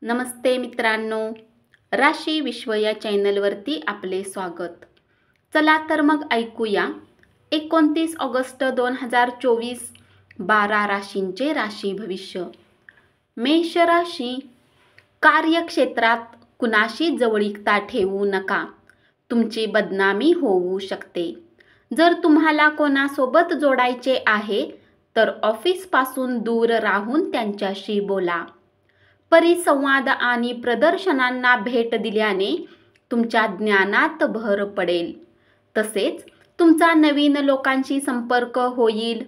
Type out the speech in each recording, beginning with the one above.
नमस्ते मित्रांनो, राशी विश्व या चॅनलवरती आपले स्वागत. चला तर मग ऐकूया 29 ऑगस्ट 2024 12 राशींचे राशी भविष्य. मेष राशी, कार्यक्षेत्रात कुणाशी जवळीकता ठेवू नका. तुमची बदनामी होऊ शकते. जर तुम्हाला कोणासोबत जोडायचे आहे तर ऑफिसपासून दूर राहून त्यांच्याशी बोला. परिसंवाद आणि प्रदर्शनांना भेट दिल्याने तुमच्या ज्ञानात भर पडेल. तसेच तुमचा नवीन लोकांशी संपर्क होईल.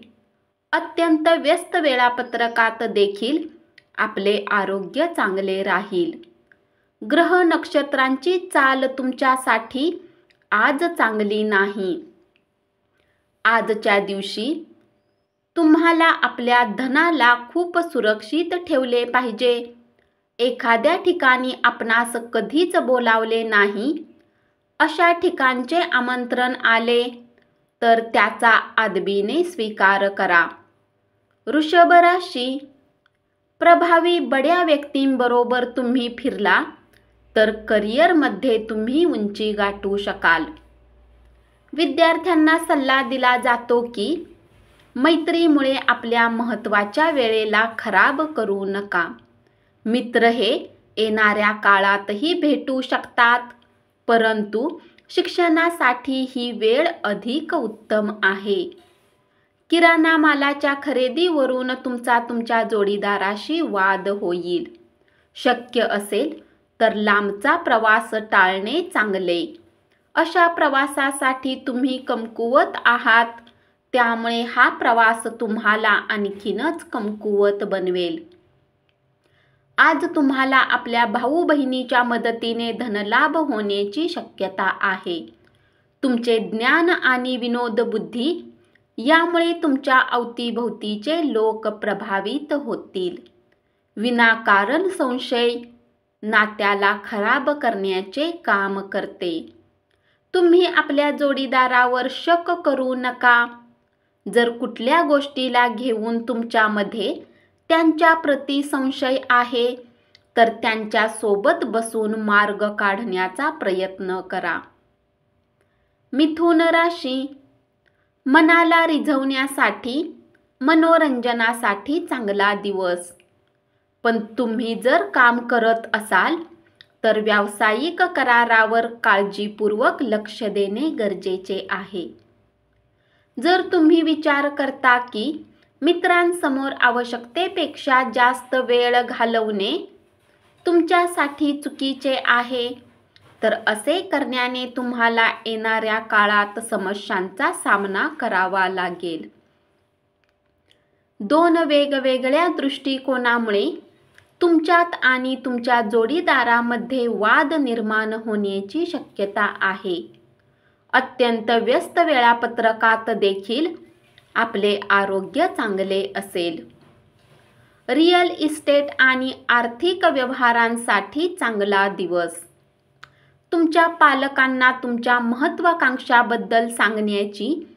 अत्यंत व्यस्त वेळापत्रकात देखील आपले आरोग्य चांगले राहील. ग्रह नक्षत्रांची चाल तुमच्यासाठी आज चांगली नाही. आजच्या दिवशी तुम्हाला आपल्या धनाला खूप सुरक्षित ठेवले पाहिजे. एखाद्या ठिकाणी आपणास कधीच बोलावले नाही अशा ठिकाणचे आमंत्रण आले तर त्याचा आदबीने स्वीकार करा. वृषभ राशी, प्रभावी बड्या व्यक्तींबरोबर तुम्ही फिरला तर करिअरमध्ये तुम्ही उंची गाठू शकाल. विद्यार्थ्यांना सल्ला दिला जातो की मैत्रीमुळे आपल्या महत्त्वाच्या वेळेला खराब करू नका. मित्र हे येणाऱ्या काळातही भेटू शकतात, परंतु शिक्षणासाठी ही वेळ अधिक उत्तम आहे. किराणा मालाच्या खरेदीवरून तुमच्या जोडीदाराशी वाद होईल. शक्य असेल तर लांबचा प्रवास टाळणे चांगले. अशा प्रवासासाठी तुम्ही कमकुवत आहात, त्यामुळे हा प्रवास तुम्हाला आणखीनच कमकुवत बनवेल. आज तुम्हाला आपल्या भाऊ बहिणीच्या मदतीने धनलाभ होण्याची शक्यता आहे. तुमचे ज्ञान आणि विनोद बुद्धी यामुळे तुमच्या अवतीभोवतीचे लोक प्रभावित होतील. विनाकारण संशय नात्याला खराब करण्याचे काम करते. तुम्ही आपल्या जोडीदारावर शक करू नका. जर कुठल्या गोष्टीला घेऊन तुमच्यामध्ये त्यांच्या प्रती संशय आहे तर त्यांच्या सोबत बसून मार्ग काढण्याचा प्रयत्न करा. मिथुन राशी, मनाला रिझवण्यासाठी मनोरंजनासाठी चांगला दिवस. पण तुम्ही जर काम करत असाल तर व्यावसायिक करारावर काळजीपूर्वक लक्ष देणे गरजेचे आहे. जर तुम्ही विचार करता की मित्रांसमोर आवश्यकतेपेक्षा जास्त वेळ घालवणे तुमच्यासाठी चुकीचे आहे तर असे करण्याने तुम्हाला येणाऱ्या काळात समस्यांचा सामना करावा लागेल. दोन वेगवेगळ्या दृष्टिकोनामुळे तुमच्यात आणि तुमच्या जोडीदारामध्ये वाद निर्माण होण्याची शक्यता आहे. अत्यंत व्यस्त वेळापत्रकात देखील आपले आरोग्य चांगले असेल. रिअल इस्टेट आणि आर्थिक व्यवहारांसाठी चांगला दिवस. तुमच्या पालकांना तुमच्या महत्त्वाकांक्षाबद्दल सांगण्याची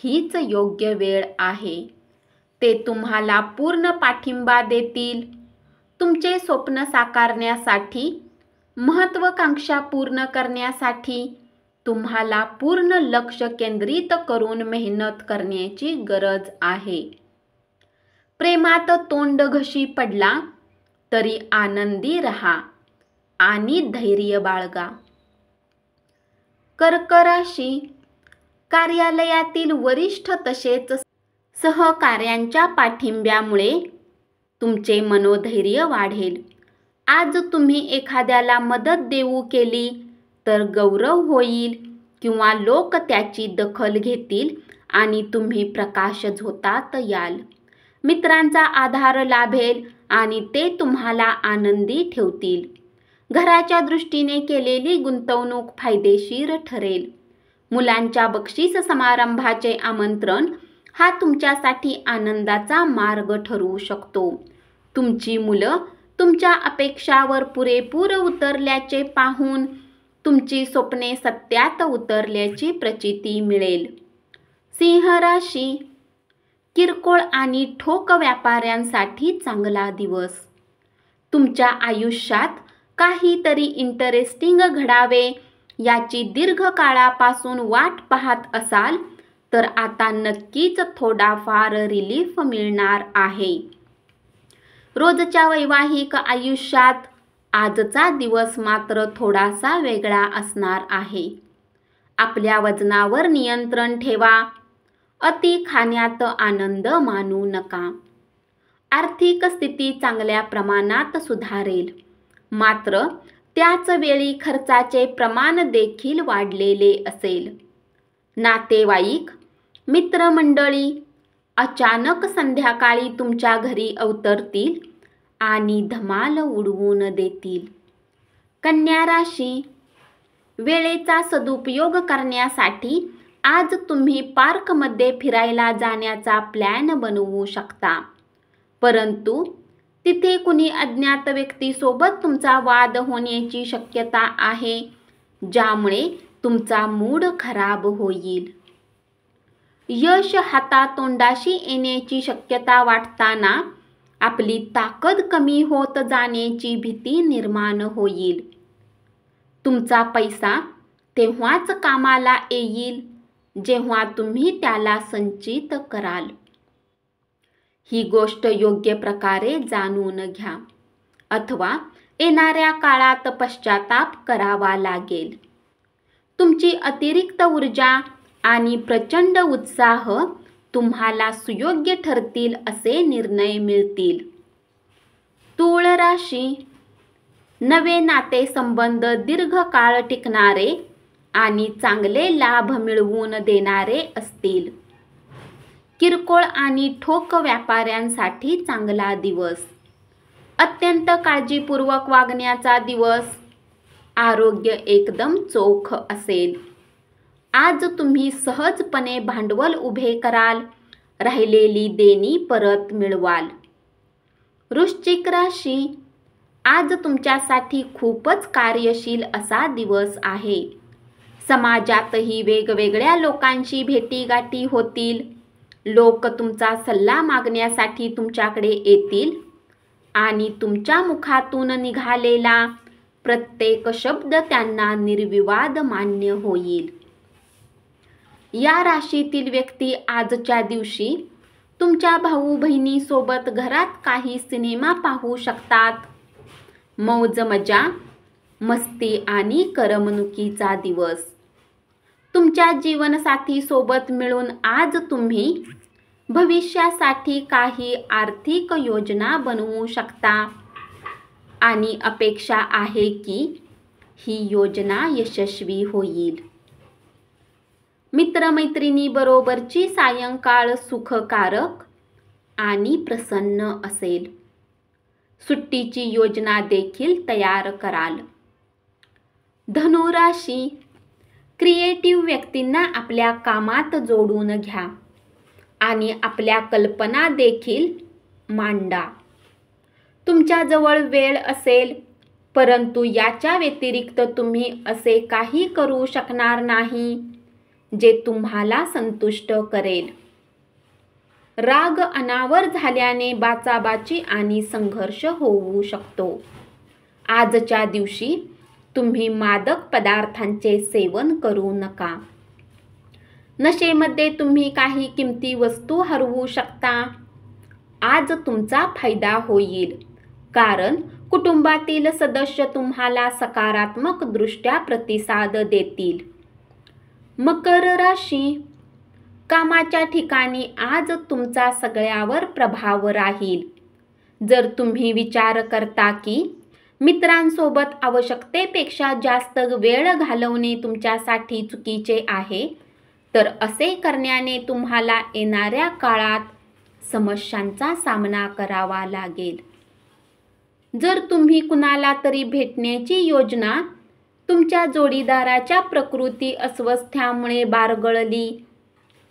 हीच योग्य वेळ आहे. ते तुम्हाला पूर्ण पाठिंबा देतील. तुमचे स्वप्न साकारण्यासाठी, महत्त्वाकांक्षा पूर्ण करण्यासाठी तुम्हाला पूर्ण लक्ष केंद्रित करून मेहनत करण्याची गरज आहे. प्रेमात तोंडघशी पडला तरी आनंदी रहा आणि धैर्य बाळगा. कर्क राशी, कार्यालयातील वरिष्ठ तसेच सहकाऱ्यांच्या पाठिंब्यामुळे तुमचे मनोधैर्य वाढेल. आज तुम्ही एखाद्याला मदत देऊ केली तर गौरव होईल किंवा लोक त्याची दखल घेतील आणि तुम्ही प्रकाश झोतात याल. मित्रांचा आधार लाभेल आणि ते तुम्हाला आनंदी ठेवतील. घराच्या दृष्टीने केलेली गुंतवणूक फायदेशीर ठरेल. मुलांच्या बक्षीस समारंभाचे आमंत्रण हा तुमच्यासाठी आनंदाचा मार्ग ठरू शकतो. तुमची मुलं तुमच्या अपेक्षावर पुरेपूर उतरल्याचे पाहून तुमची स्वप्ने सत्यात उतरल्याची प्रचिती मिळेल. सिंह राशी, किरकोळ आणि ठोक व्यापाऱ्यांसाठी चांगला दिवस. तुमच्या आयुष्यात काहीतरी इंटरेस्टिंग घडावे याची दीर्घकाळापासून वाट पाहत असाल तर आता नक्कीच थोडाफार रिलीफ मिळणार आहे. रोजच्या वैवाहिक आयुष्यात आजचा दिवस मात्र थोडासा वेगळा असणार आहे. आपल्या वजनावर नियंत्रण ठेवा. अति खाण्यात आनंद मानू नका. आर्थिक स्थिती चांगल्या प्रमाणात सुधारेल, मात्र त्याच वेळी खर्चाचे प्रमाण देखील वाढलेले असेल. नातेवाईक, मित्रमंडळी अचानक संध्याकाळी तुमच्या घरी अवतरतील आणि धमाल उडवून देतील. कन्या राशी, वेळेचा सदुपयोग करण्यासाठी आज तुम्ही पार्कमध्ये फिरायला जाण्याचा प्लॅन बनवू शकता, परंतु तिथे कुणी अज्ञात व्यक्तीसोबत तुमचा वाद होण्याची शक्यता आहे, ज्यामुळे तुमचा मूड खराब होईल. यश हातातोंडाशी येण्याची शक्यता वाटताना आपली ताकद कमी होत जाण्याची भीती निर्माण होईल. तुमचा पैसा तेव्हाच कामाला येईल जेव्हा तुम्ही त्याला संचित कराल. ही गोष्ट योग्य प्रकारे जाणून घ्या, अथवा येणाऱ्या काळात पश्चाताप करावा लागेल. तुमची अतिरिक्त ऊर्जा आणि प्रचंड उत्साह तुम्हाला सुयोग्य ठरतील असे निर्णय मिळतील. तूळ राशी, नवे नातेसंबंध दीर्घकाळ टिकणारे आणि चांगले लाभ मिळवून देणारे असतील. किरकोळ आणि ठोक व्यापाऱ्यांसाठी चांगला दिवस. अत्यंत काळजीपूर्वक वागण्याचा दिवस. आरोग्य एकदम चोख असेल. आज तुम्ही सहजपणे भांडवल उभे कराल. राहिलेली देणी परत मिळवाल. वृश्चिक राशी, आज तुमच्यासाठी खूपच कार्यशील असा दिवस आहे. समाजातही वेगवेगळ्या लोकांशी भेटीगाठी होतील. लोक तुमचा सल्ला मागण्यासाठी तुमच्याकडे येतील आणि तुमच्या मुखातून निघालेला प्रत्येक शब्द त्यांना निर्विवाद मान्य होईल. या राशीतील व्यक्ती आजच्या दिवशी तुमच्या भाऊ बहिणीसोबत घरात काही सिनेमा पाहू शकतात. मौज मजा, मस्ती आणि करमणुकीचा दिवस. तुमच्या जीवनसाथी सोबत मिळून आज तुम्ही भविष्यासाठी काही आर्थिक योजना बनवू शकता आणि अपेक्षा आहे की ही योजना यशस्वी होईल. मित्रमैत्रिणीबरोबरची सायंकाळ सुखकारक आणि प्रसन्न असेल. सुट्टीची योजना देखील तयार कराल. धनु राशी, क्रिएटिव्ह व्यक्तींना आपल्या कामात जोडून घ्या आणि आपल्या कल्पना देखील मांडा. तुमच्याजवळ वेळ असेल, परंतु याच्या व्यतिरिक्त तुम्ही असे काही करू शकणार नाही जे तुम्हाला संतुष्ट करेल. राग अनावर झाल्याने बाचाबाची आणि संघर्ष होऊ शकतो. आजच्या दिवशी तुम्ही मादक पदार्थांचे सेवन करू नका. नशेमध्ये तुम्ही काही किमती वस्तू हरवू शकता. आज तुमचा फायदा होईल, कारण कुटुंबातील सदस्य तुम्हाला सकारात्मक दृष्ट्या प्रतिसाद देतील. मकर राशी, कामाच्या ठिकाणी आज तुमचा सगळ्यावर प्रभाव राहील. जर तुम्ही विचार करता की मित्रांसोबत आवश्यकतेपेक्षा जास्त वेळ घालवणे तुमच्यासाठी चुकीचे आहे, तर असे करण्याने तुम्हाला येणाऱ्या काळात समस्यांचा सामना करावा लागेल. जर तुम्ही कुणाला तरी भेटण्याची योजना तुमच्या जोडीदाराच्या प्रकृती अस्वस्थ्यामुळे बारगळली,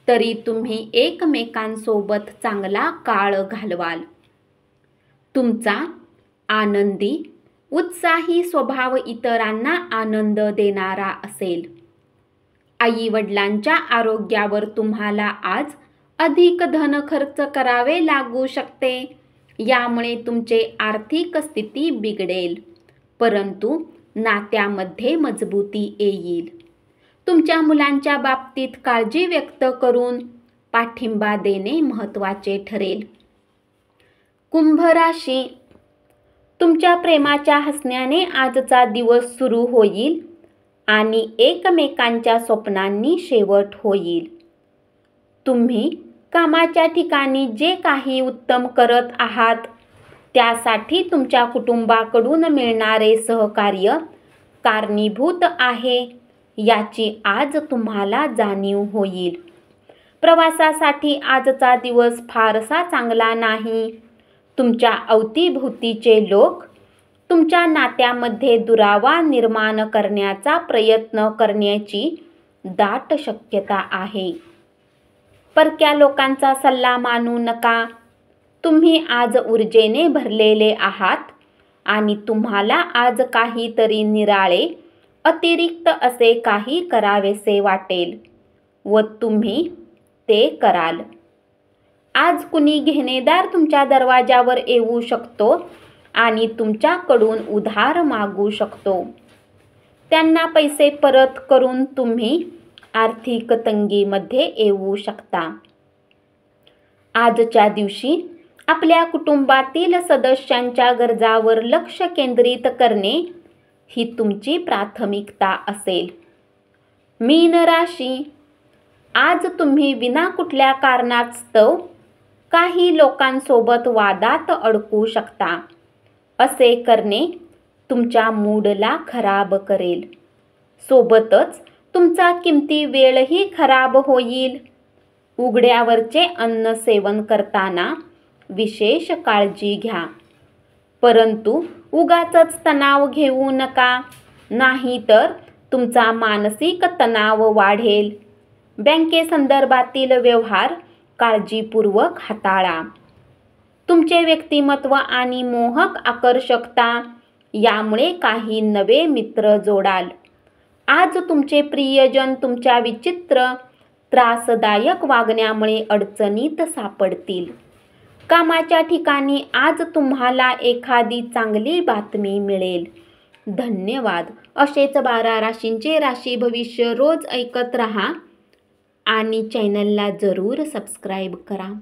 तरी तुम्ही एकमेकांसोबत चांगला काळ घालवाल. तुमचा आनंदी, उत्साही स्वभाव इतरांना आनंद देणारा असेल. आई-वडिलांच्या आरोग्यावर तुम्हाला आज अधिक धन खर्च करावे लागू शकते यामुळे तुमचे आर्थिक स्थिती बिघडेल, परंतु नात्यामध्ये मजबूती येईल. तुमच्या मुलांच्या बाबतीत काळजी व्यक्त करून पाठिंबा देणे महत्त्वाचे ठरेल. कुंभ राशी, तुमच्या प्रेमाच्या हसण्याने आजचा दिवस सुरू होईल आणि एकमेकांच्या स्वप्नांनी शेवट होईल. तुम्ही कामाच्या ठिकाणी जे काही उत्तम करत आहात त्यासाठी तुमच्या कुटुंबाकडून मिळणारे सहकार्य कारणीभूत आहे याची आज तुम्हाला जाणीव होईल. प्रवासासाठी आजचा दिवस फारसा चांगला नाही. तुमच्या अवतीभोवतीचे लोक तुमच्या नात्यामध्ये दुरावा निर्माण करण्याचा प्रयत्न करण्याची दाट शक्यता आहे. परक्या लोकांचा सल्ला मानू नका. तुम्ही आज ऊर्जेने भरलेले आहात आणि तुम्हाला आज काहीतरी निराळे अतिरिक्त असे काही करावेसे वाटेल व तुम्ही ते कराल. आज कुणी घेणेदार तुमच्या दरवाजावर येऊ शकतो आणि तुमच्याकडून उधार मागू शकतो. त्यांना पैसे परत करून तुम्ही आर्थिक तंगीमध्ये येऊ शकता. आजच्या दिवशी आपल्या कुटुंबातील सदस्यांच्या गरजावर लक्ष केंद्रित करणे ही तुमची प्राथमिकता असेल. मीन राशी, आज तुम्ही विना कुठल्या कारणास्तव काही लोकांसोबत वादात अडकू शकता. असे करणे तुमच्या मूडला खराब करेल. सोबतच तुमचा किमती वेळही खराब होईल. उघड्यावरचे अन्न सेवन करताना विशेष काळजी घ्या, परंतु उगाचच तणाव घेऊ नका, नाहीतर तुमचा मानसिक तणाव वाढेल. बँकेसंदर्भातील व्यवहार काळजीपूर्वक हाताळा. तुमचे व्यक्तिमत्व आणि मोहक आकर्षकता यामुळे काही नवे मित्र जोडाल. आज तुमचे प्रियजन तुमच्या विचित्र त्रासदायक वागण्यामुळे अडचणीत सापडतील. कामाच्या ठिकाणी आज तुम्हाला एखादी चांगली बातमी मिळेल. धन्यवाद. असेच 12 राशींचे राशी भविष्य रोज ऐकत रहा आणि चॅनलला जरूर सबस्क्राईब करा.